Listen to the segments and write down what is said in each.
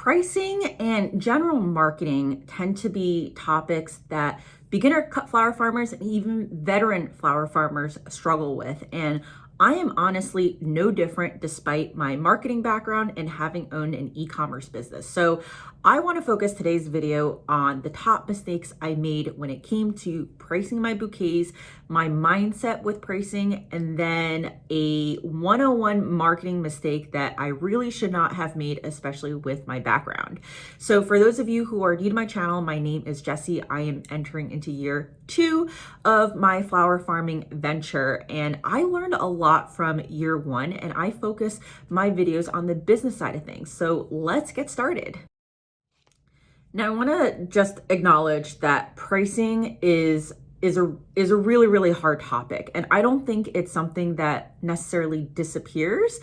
Pricing and general marketing tend to be topics that beginner cut flower farmers and even veteran flower farmers struggle with. And I am honestly no different despite my marketing background and having owned an e-commerce business. So I want to focus today's video on the top mistakes I made when it came to pricing my bouquets, my mindset with pricing, and then a 101 marketing mistake that I really should not have made, especially with my background. So for those of you who are new to my channel, my name is Jessie. I am entering into year 2 of my flower farming venture, and I learned a lot from year 1, and I focus my videos on the business side of things. So let's get started. Now, I want to just acknowledge that pricing is a really, really hard topic. And I don't think it's something that necessarily disappears,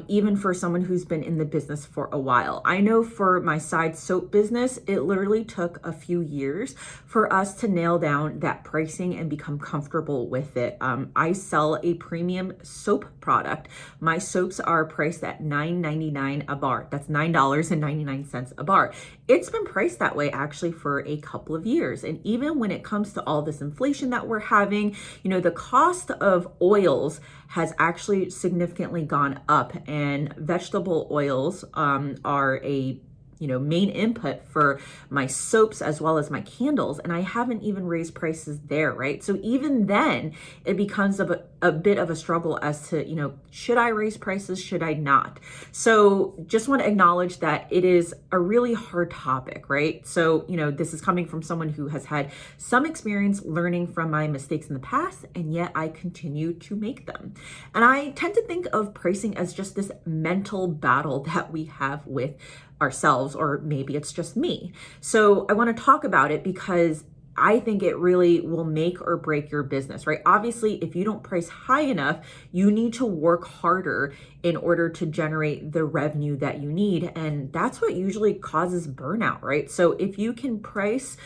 even for someone who's been in the business for a while. I know for my side soap business, it literally took a few years for us to nail down that pricing and become comfortable with it. I sell a premium soap product. My soaps are priced at $9.99 a bar. That's $9.99 a bar. It's been priced that way actually for a couple of years. And even when it comes to all this inflation that we're having, the cost of oils has actually significantly gone up, and vegetable oils are a main input for my soaps as well as my candles. And I haven't even raised prices there, right? So even then it becomes a bit of a struggle as to, should I raise prices? Should I not? So just want to acknowledge that it is a really hard topic, right? So, this is coming from someone who has had some experience learning from my mistakes in the past, and yet I continue to make them. And I tend to think of pricing as just this mental battle that we have with ourselves, or maybe it's just me. So I want to talk about it because I think it really will make or break your business, right? Obviously, if you don't price high enough, you need to work harder in order to generate the revenue that you need. And that's what usually causes burnout, right? So if you can price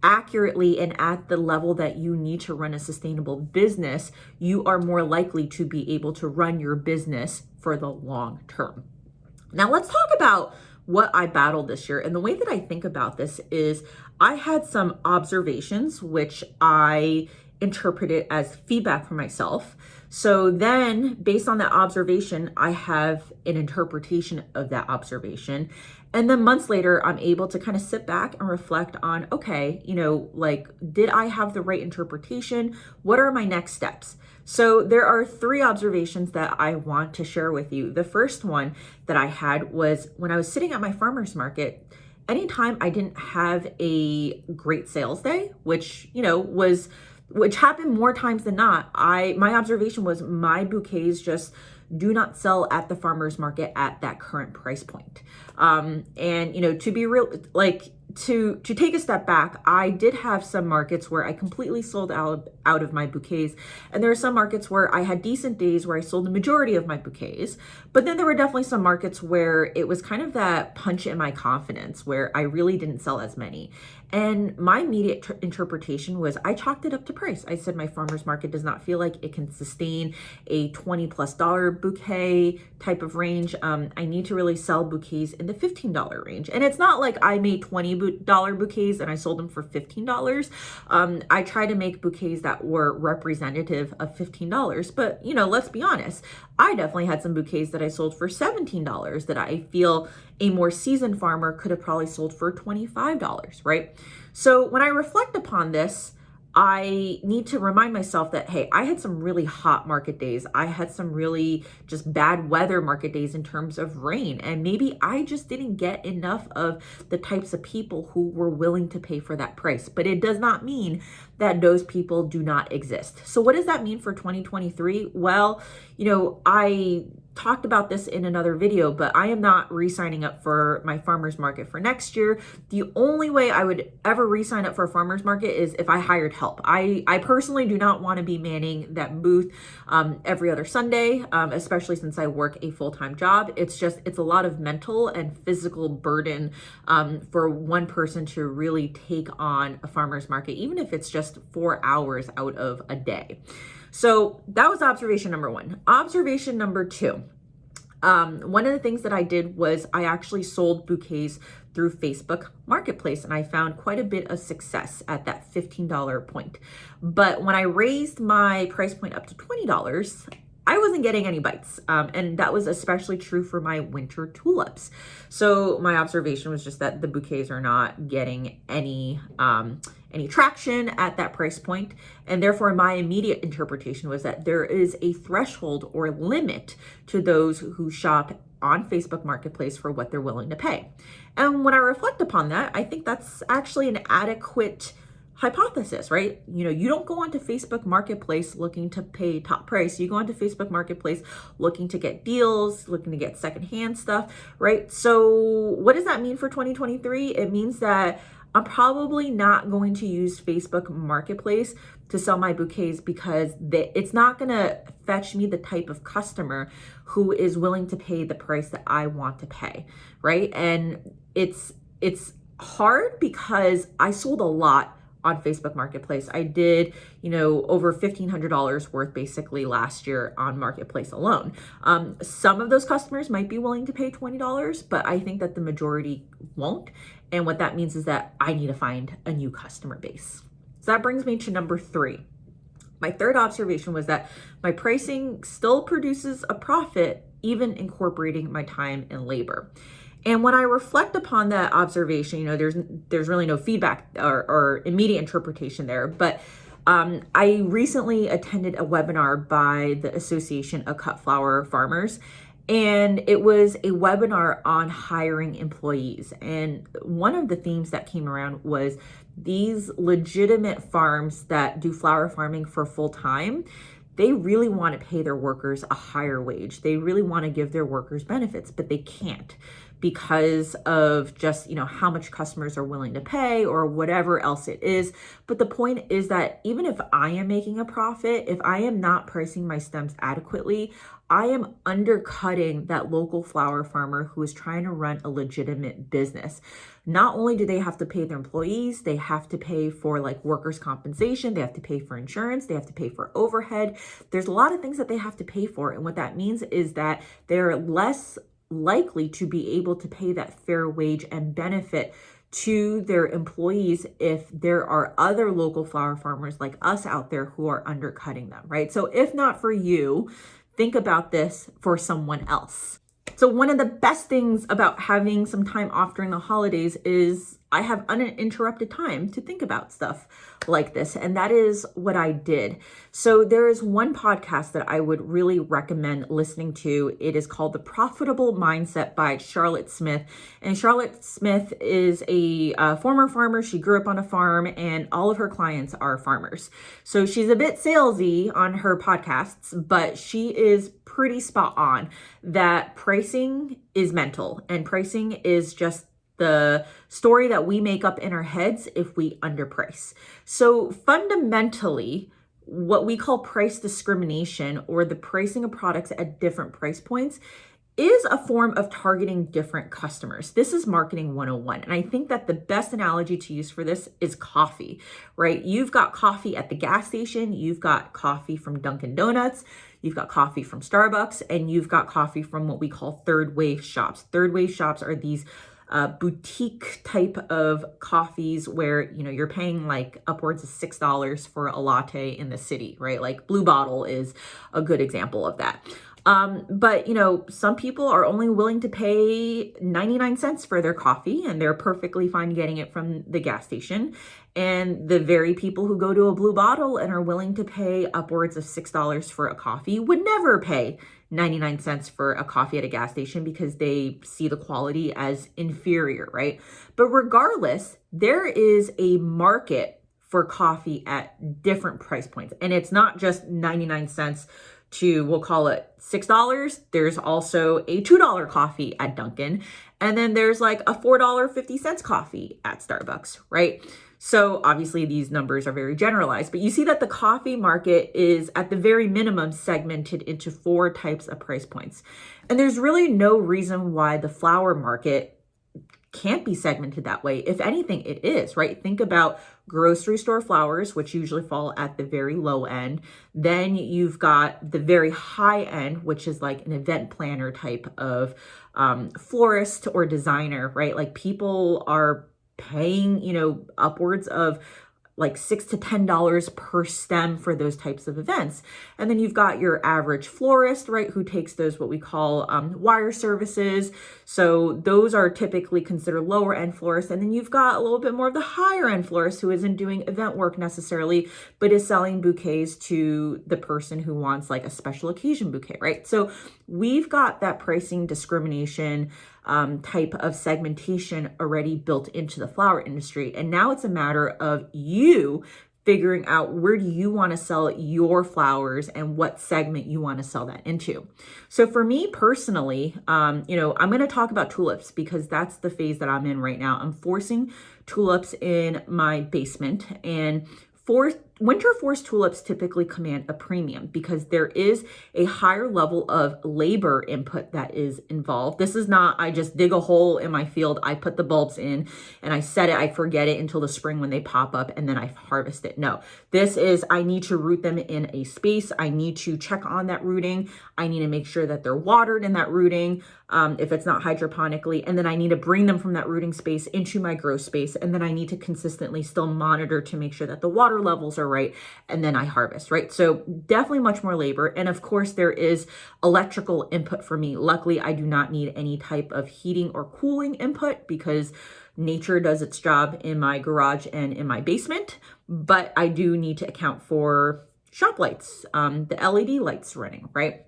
accurately and at the level that you need to run a sustainable business, you are more likely to be able to run your business for the long term. Now let's talk about what I battled this year. And the way that I think about this is I had some observations, which I interpreted as feedback for myself. So then based on that observation, I have an interpretation of that observation. And then months later, I'm able to kind of sit back and reflect on, okay, did I have the right interpretation? What are my next steps? So there are 3 observations that I want to share with you. The first one that I had was when I was sitting at my farmer's market, anytime I didn't have a great sales day, which happened more times than not, my observation was my bouquets just do not sell at the farmer's market at that current price point. And to be real, to take a step back, I did have some markets where I completely sold out of my bouquets. And there are some markets where I had decent days where I sold the majority of my bouquets. But then there were definitely some markets where it was kind of that punch in my confidence where I really didn't sell as many. And my immediate interpretation was I chalked it up to price. I said my farmer's market does not feel like it can sustain a $20+ bouquet type of range. I need to really sell bouquets in the $15 range. And it's not like I made $20 bouquets and I sold them for $15. I try to make bouquets that were representative of $15. But, let's be honest, I definitely had some bouquets that I sold for $17 that I feel a more seasoned farmer could have probably sold for $25, right? So when I reflect upon this, I need to remind myself that, hey, I had some really hot market days. I had some really just bad weather market days in terms of rain. And maybe I just didn't get enough of the types of people who were willing to pay for that price. But it does not mean that those people do not exist. So what does that mean for 2023? Well, I talked about this in another video, but I am not re-signing up for my farmer's market for next year. The only way I would ever re-sign up for a farmer's market is if I hired help. I personally do not want to be manning that booth every other Sunday, especially since I work a full-time job. It's a lot of mental and physical burden for one person to really take on a farmer's market, even if it's just 4 hours out of a day. So that was observation number 1. Observation number 2. One of the things that I did was I actually sold bouquets through Facebook Marketplace, and I found quite a bit of success at that $15 point. But when I raised my price point up to $20, I wasn't getting any bites. And that was especially true for my winter tulips. So my observation was just that the bouquets are not getting any traction at that price point. And therefore my immediate interpretation was that there is a threshold or limit to those who shop on Facebook Marketplace for what they're willing to pay. And when I reflect upon that, I think that's actually an adequate hypothesis, right? You don't go onto Facebook Marketplace looking to pay top price. You go onto Facebook Marketplace looking to get deals, looking to get secondhand stuff, right? So what does that mean for 2023? It means that I'm probably not going to use Facebook Marketplace to sell my bouquets because it's not going to fetch me the type of customer who is willing to pay the price that I want to pay, right? And it's hard because I sold a lot on Facebook Marketplace. I did, over $1,500 worth basically last year on Marketplace alone. Some of those customers might be willing to pay $20, but I think that the majority won't. And what that means is that I need to find a new customer base. So that brings me to number 3. My third observation was that my pricing still produces a profit, even incorporating my time and labor. And when I reflect upon that observation, there's really no feedback or immediate interpretation there. But I recently attended a webinar by the Association of Cut Flower Farmers, and it was a webinar on hiring employees. And one of the themes that came around was these legitimate farms that do flower farming for full time. They really want to pay their workers a higher wage. They really want to give their workers benefits, but they can't because of just, how much customers are willing to pay or whatever else it is. But the point is that even if I am making a profit, if I am not pricing my stems adequately, I am undercutting that local flower farmer who is trying to run a legitimate business. Not only do they have to pay their employees, they have to pay for workers' compensation, they have to pay for insurance, they have to pay for overhead. There's a lot of things that they have to pay for. And what that means is that they're less likely to be able to pay that fair wage and benefit to their employees if there are other local flower farmers like us out there who are undercutting them, right? So if not for you, think about this for someone else. So one of the best things about having some time off during the holidays is I have uninterrupted time to think about stuff like this. And that is what I did. So there is one podcast that I would really recommend listening to. It is called The Profitable Mindset by Charlotte Smith. And Charlotte Smith is a former farmer. She grew up on a farm and all of her clients are farmers. So she's a bit salesy on her podcasts, but she is pretty spot on that pricing is mental and pricing is just the story that we make up in our heads if we underprice. So fundamentally, what we call price discrimination or the pricing of products at different price points is a form of targeting different customers. This is marketing 101. And I think that the best analogy to use for this is coffee, right? You've got coffee at the gas station, you've got coffee from Dunkin' Donuts, you've got coffee from Starbucks, and you've got coffee from what we call third wave shops. Third wave shops are these boutique type of coffees where, you're paying upwards of $6 for a latte in the city, right? Like Blue Bottle is a good example of that. But some people are only willing to pay 99 cents for their coffee and they're perfectly fine getting it from the gas station. And the very people who go to a Blue Bottle and are willing to pay upwards of $6 for a coffee would never pay 99 cents for a coffee at a gas station because they see the quality as inferior, right? But regardless, there is a market for coffee at different price points. And it's not just 99 cents to, we'll call it $6. There's also a $2 coffee at Dunkin'. And then there's a $4.50 coffee at Starbucks, right? So obviously these numbers are very generalized, but you see that the coffee market is at the very minimum segmented into 4 types of price points. And there's really no reason why the flower market can't be segmented that way. If anything, it is, right? Think about grocery store flowers, which usually fall at the very low end. Then you've got the very high end, which is like an event planner type of florist or designer, right? Like people are paying, upwards of like $6 to $10 per stem for those types of events. And then you've got your average florist, right, who takes those what we call wire services. So those are typically considered lower end florists. And then you've got a little bit more of the higher end florist who isn't doing event work necessarily, but is selling bouquets to the person who wants like a special occasion bouquet, right? So we've got that pricing discrimination type of segmentation already built into the flower industry. And now it's a matter of you figuring out where do you want to sell your flowers and what segment you want to sell that into. So for me personally, I'm going to talk about tulips because that's the phase that I'm in right now. I'm forcing tulips in my basement, and winter forest tulips typically command a premium because there is a higher level of labor input that is involved. This is not, I just dig a hole in my field, I put the bulbs in and I set it, I forget it until the spring when they pop up and then I harvest it. No, this is, I need to root them in a space. I need to check on that rooting. I need to make sure that they're watered in that rooting. If it's not hydroponically, and then I need to bring them from that rooting space into my grow space. And then I need to consistently still monitor to make sure that the water levels are right. And then I harvest, right? So definitely much more labor. And of course there is electrical input for me. Luckily, I do not need any type of heating or cooling input because nature does its job in my garage and in my basement, but I do need to account for shop lights, the LED lights running, right?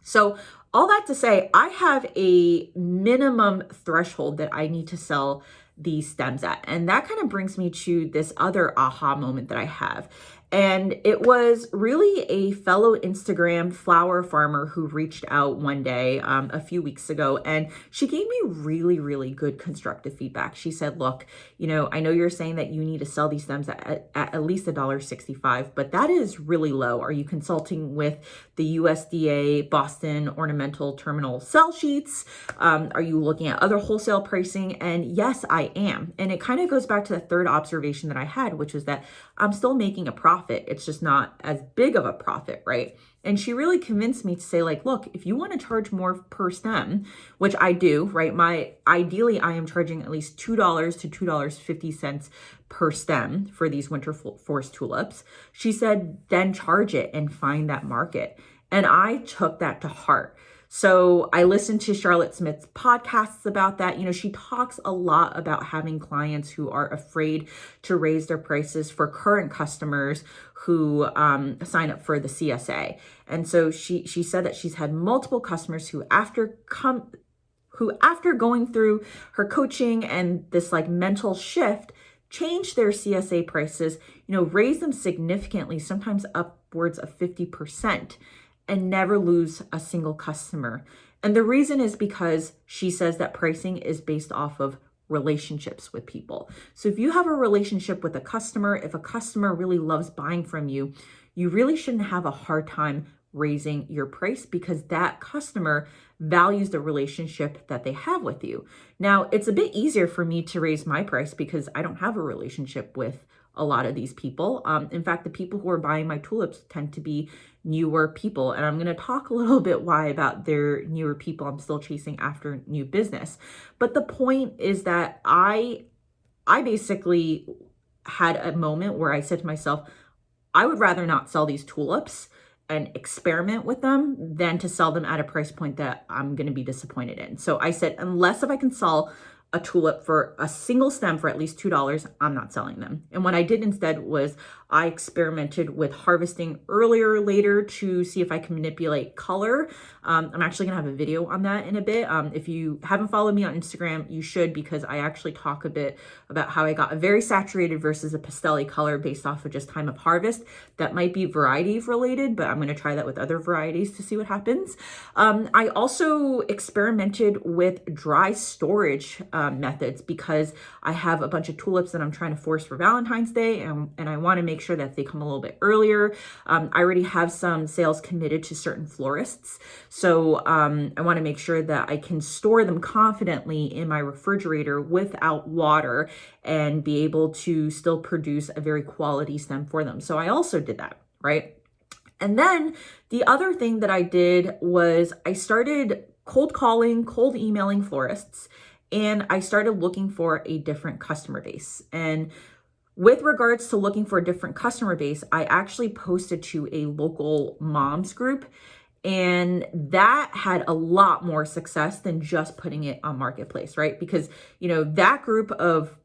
So all that to say, I have a minimum threshold that I need to sell these stems at. And that kind of brings me to this other aha moment that I have. And it was really a fellow Instagram flower farmer who reached out one day a few weeks ago, and she gave me really, really good constructive feedback. She said, look, I know you're saying that you need to sell these stems at least $1.65, but that is really low. Are you consulting with the USDA Boston Ornamental Terminal sell sheets? Are you looking at other wholesale pricing? And yes, I am. And it kind of goes back to the third observation that I had, which was that I'm still making a profit. It's just not as big of a profit, right? And she really convinced me to say, like, look, if you want to charge more per stem, which I do, right? Ideally, I am charging at least $2 to $2.50 per stem for these winter forest tulips. She said, then charge it and find that market. And I took that to heart. So I listened to Charlotte Smith's podcasts about that. She talks a lot about having clients who are afraid to raise their prices for current customers who sign up for the CSA. And so she said that she's had multiple customers who after going through her coaching and this like mental shift, change their CSA prices, raise them significantly, sometimes upwards of 50%. And never lose a single customer. And the reason is because she says that pricing is based off of relationships with people. So if you have a relationship with a customer, if a customer really loves buying from you, you really shouldn't have a hard time raising your price because that customer values the relationship that they have with you. Now, it's a bit easier for me to raise my price because I don't have a relationship with a lot of these people. In fact, the people who are buying my tulips tend to be newer people. And I'm going to talk a little bit why about their newer people. I'm still chasing after new business. But the point is that I basically had a moment where I said to myself, I would rather not sell these tulips and experiment with them than to sell them at a price point that I'm going to be disappointed in. So I said, unless if I can sell a tulip for a single stem for at least $2, I'm not selling them. And what I did instead was I experimented with harvesting earlier, later to see if I can manipulate color. I'm actually gonna have a video on that in a bit. If you haven't followed me on Instagram, you should, because I actually talk a bit about how I got a very saturated versus a pastel color based off of just time of harvest. That might be variety related, but I'm gonna try that with other varieties to see what happens. I also experimented with dry storage methods because I have a bunch of tulips that I'm trying to force for Valentine's Day, and I want to make sure that they come a little bit earlier. I already have some sales committed to certain florists, so I want to make sure that I can store them confidently in my refrigerator without water and be able to still produce a very quality stem for them. So I also did that, right? And then the other thing that I did was I started cold calling, cold emailing florists, and I started looking for a different customer base. And with regards to looking for a different customer base, I actually posted to a local moms group, and that had a lot more success than just putting it on Marketplace, right? Because, that group of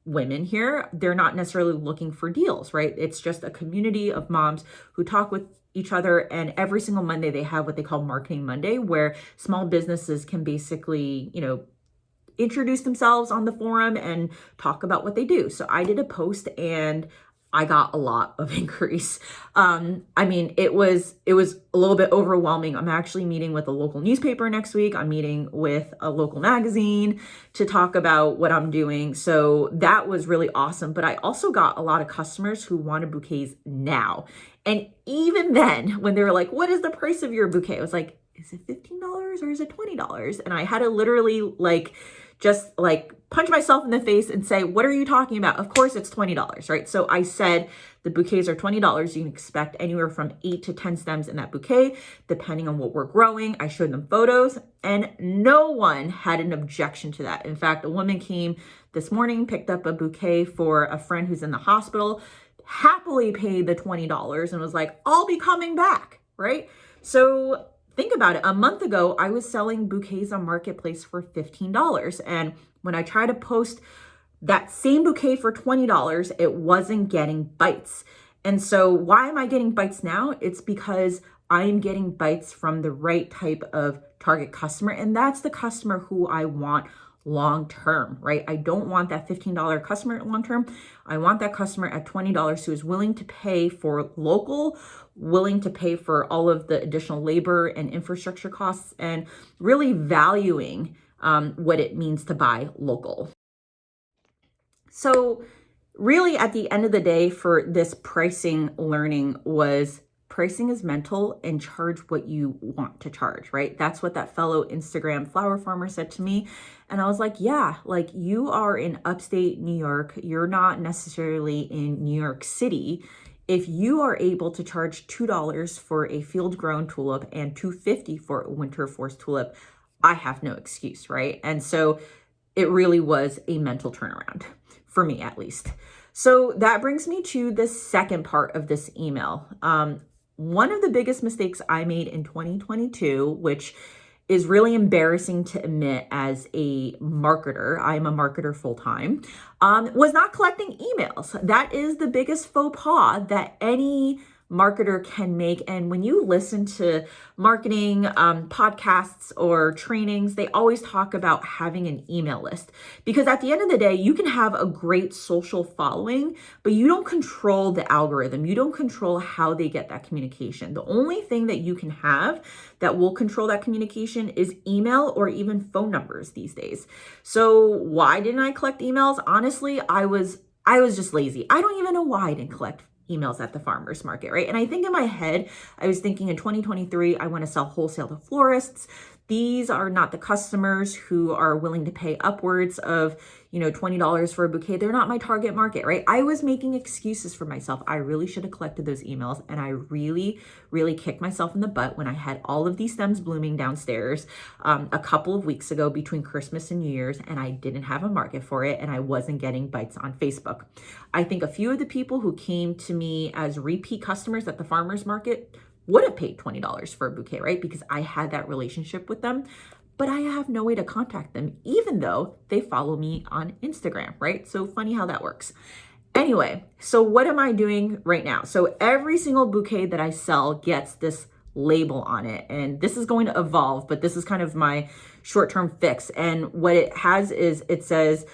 women here, they're not necessarily looking for deals, right? It's just a community of moms who talk with each other, and every single Monday they have what they call Marketing Monday, where small businesses can basically, introduce themselves on the forum and talk about what they do. So I did a post and I got a lot of inquiries. It was a little bit overwhelming. I'm actually meeting with a local newspaper next week. I'm meeting with a local magazine to talk about what I'm doing. So that was really awesome. But I also got a lot of customers who wanted bouquets now. And even then, when they were like, what is the price of your bouquet? I was like, is it $15 or is it $20? And I had to literally just punch myself in the face and say, what are you talking about? Of course it's $20, right? So I said the bouquets are $20. You can expect anywhere from 8 to 10 stems in that bouquet, depending on what we're growing. I showed them photos and no one had an objection to that. In fact, a woman came this morning, picked up a bouquet for a friend who's in the hospital, happily paid the $20 and was like, I'll be coming back, right? So think about it. A month ago, I was selling bouquets on Marketplace for $15. And when I tried to post that same bouquet for $20, it wasn't getting bites. And so why am I getting bites now? It's because I'm getting bites from the right type of target customer. And that's the customer who I want long-term, right? I don't want that $15 customer long-term. I want that customer at $20 who is willing to pay for local, willing to pay for all of the additional labor and infrastructure costs, and really valuing what it means to buy local. So really at the end of the day for this pricing learning was pricing is mental and charge what you want to charge, right? That's what that fellow Instagram flower farmer said to me. And I was like, yeah, you are in upstate New York. You're not necessarily in New York City. If you are able to charge $2 for a field grown tulip and $2.50 for a winter forest tulip, I have no excuse, right? And so it really was a mental turnaround for me, at least. So that brings me to the second part of this email. One of the biggest mistakes I made in 2022, which is really embarrassing to admit as a marketer, I'm a marketer full time, was not collecting emails. That is the biggest faux pas that any marketer can make. And when you listen to marketing podcasts or trainings, they always talk about having an email list, because at the end of the day, you can have a great social following, but you don't control the algorithm. You don't control how they get that communication. The only thing that you can have that will control that communication is email or even phone numbers these days. So why didn't I collect emails? Honestly, I was just lazy. I don't even know why I didn't collect emails at the farmer's market, right? And I think in my head, I was thinking in 2023, I want to sell wholesale to florists. These are not the customers who are willing to pay upwards of, $20 for a bouquet. They're not my target market, right? I was making excuses for myself. I really should have collected those emails. And I really, really kicked myself in the butt when I had all of these stems blooming downstairs a couple of weeks ago between Christmas and New Year's, and I didn't have a market for it, and I wasn't getting bites on Facebook. I think a few of the people who came to me as repeat customers at the farmer's market would have paid $20 for a bouquet, right? Because I had that relationship with them, but I have no way to contact them, even though they follow me on Instagram, right? So funny how that works. Anyway, so what am I doing right now? So every single bouquet that I sell gets this label on it, and this is going to evolve, but this is kind of my short-term fix. And what it has is it says,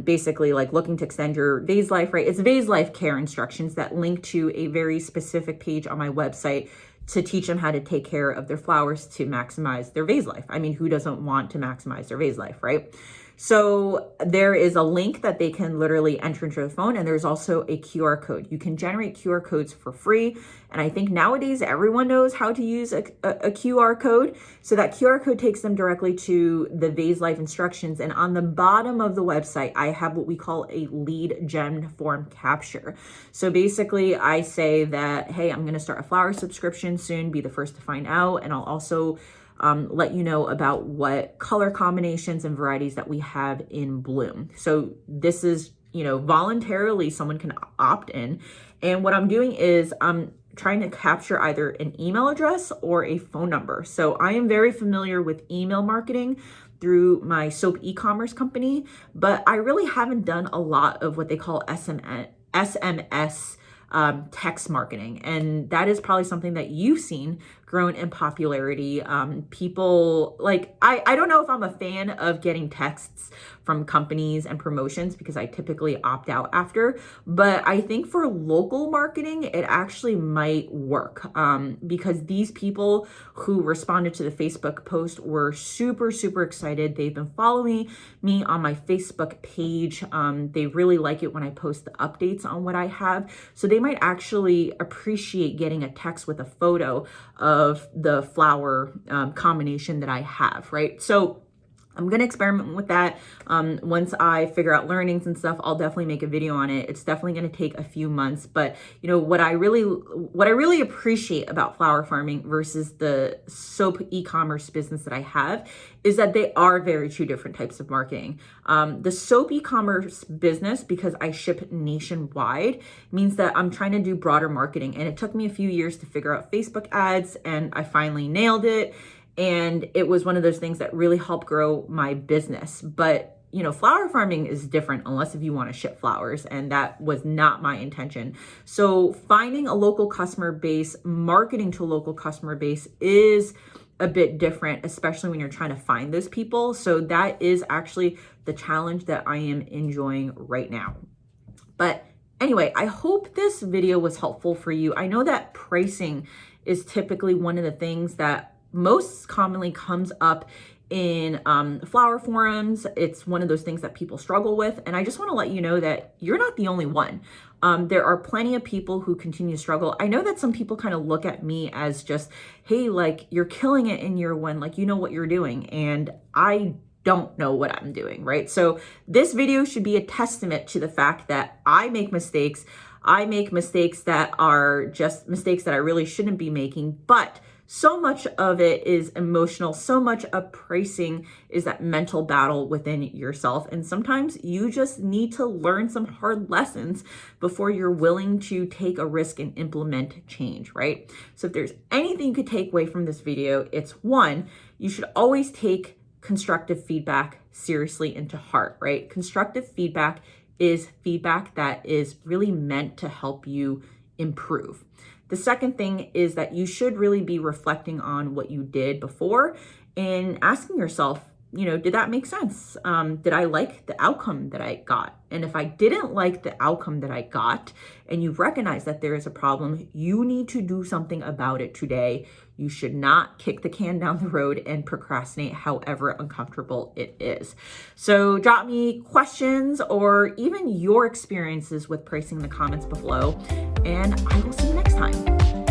basically looking to extend your vase life, right? It's vase life care instructions that link to a very specific page on my website to teach them how to take care of their flowers to maximize their vase life. I mean, who doesn't want to maximize their vase life, right? So there is a link that they can literally enter into their phone, and there's also a QR code. You can generate QR codes for free. And I think nowadays everyone knows how to use a QR code. So that QR code takes them directly to the b.a.r.e Life instructions. And on the bottom of the website, I have what we call a lead gen form capture. So basically I say that, hey, I'm going to start a flower subscription soon, be the first to find out. And I'll also let you know about what color combinations and varieties that we have in bloom. So this is, voluntarily someone can opt in. And what I'm doing is I'm trying to capture either an email address or a phone number. So I am very familiar with email marketing through my soap e-commerce company, but I really haven't done a lot of what they call SMS text marketing. And that is probably something that you've seen grown in popularity. People like, I don't know if I'm a fan of getting texts from companies and promotions because I typically opt out after, but I think for local marketing, it actually might work because these people who responded to the Facebook post were super, super excited. They've been following me on my Facebook page. They really like it when I post the updates on what I have. So they might actually appreciate getting a text with a photo of the flower combination that I have, right? So I'm going to experiment with that. Once I figure out learnings and stuff, I'll definitely make a video on it. It's definitely going to take a few months, but what I really appreciate about flower farming versus the soap e-commerce business that I have is that they are very two different types of marketing. The soap e-commerce business, because I ship nationwide, means that I'm trying to do broader marketing. And it took me a few years to figure out Facebook ads, and I finally nailed it. And it was one of those things that really helped grow my business. But, flower farming is different unless if you want to ship flowers. And that was not my intention. So finding a local customer base, marketing to a local customer base is a bit different, especially when you're trying to find those people. So that is actually the challenge that I am enjoying right now. But anyway, I hope this video was helpful for you. I know that pricing is typically one of the things that most commonly comes up in flower forums. It's one of those things that people struggle with. And I just want to let you know that you're not the only one. There are plenty of people who continue to struggle. I know that some people kind of look at me as just, hey, like you're killing it in year one, like you know what you're doing. And I don't know what I'm doing, right? So this video should be a testament to the fact that I make mistakes. I make mistakes that are just mistakes that I really shouldn't be making, but so much of it is emotional. So much of pricing is that mental battle within yourself. And sometimes you just need to learn some hard lessons before you're willing to take a risk and implement change, right? So if there's anything you could take away from this video, it's one, you should always take constructive feedback seriously and to heart, right? Constructive feedback is feedback that is really meant to help you improve. The second thing is that you should really be reflecting on what you did before and asking yourself, did that make sense? Did I like the outcome that I got? And if I didn't like the outcome that I got, and you recognize that there is a problem, you need to do something about it today. You should not kick the can down the road and procrastinate, however uncomfortable it is. So drop me questions or even your experiences with pricing in the comments below, and I will see you next time.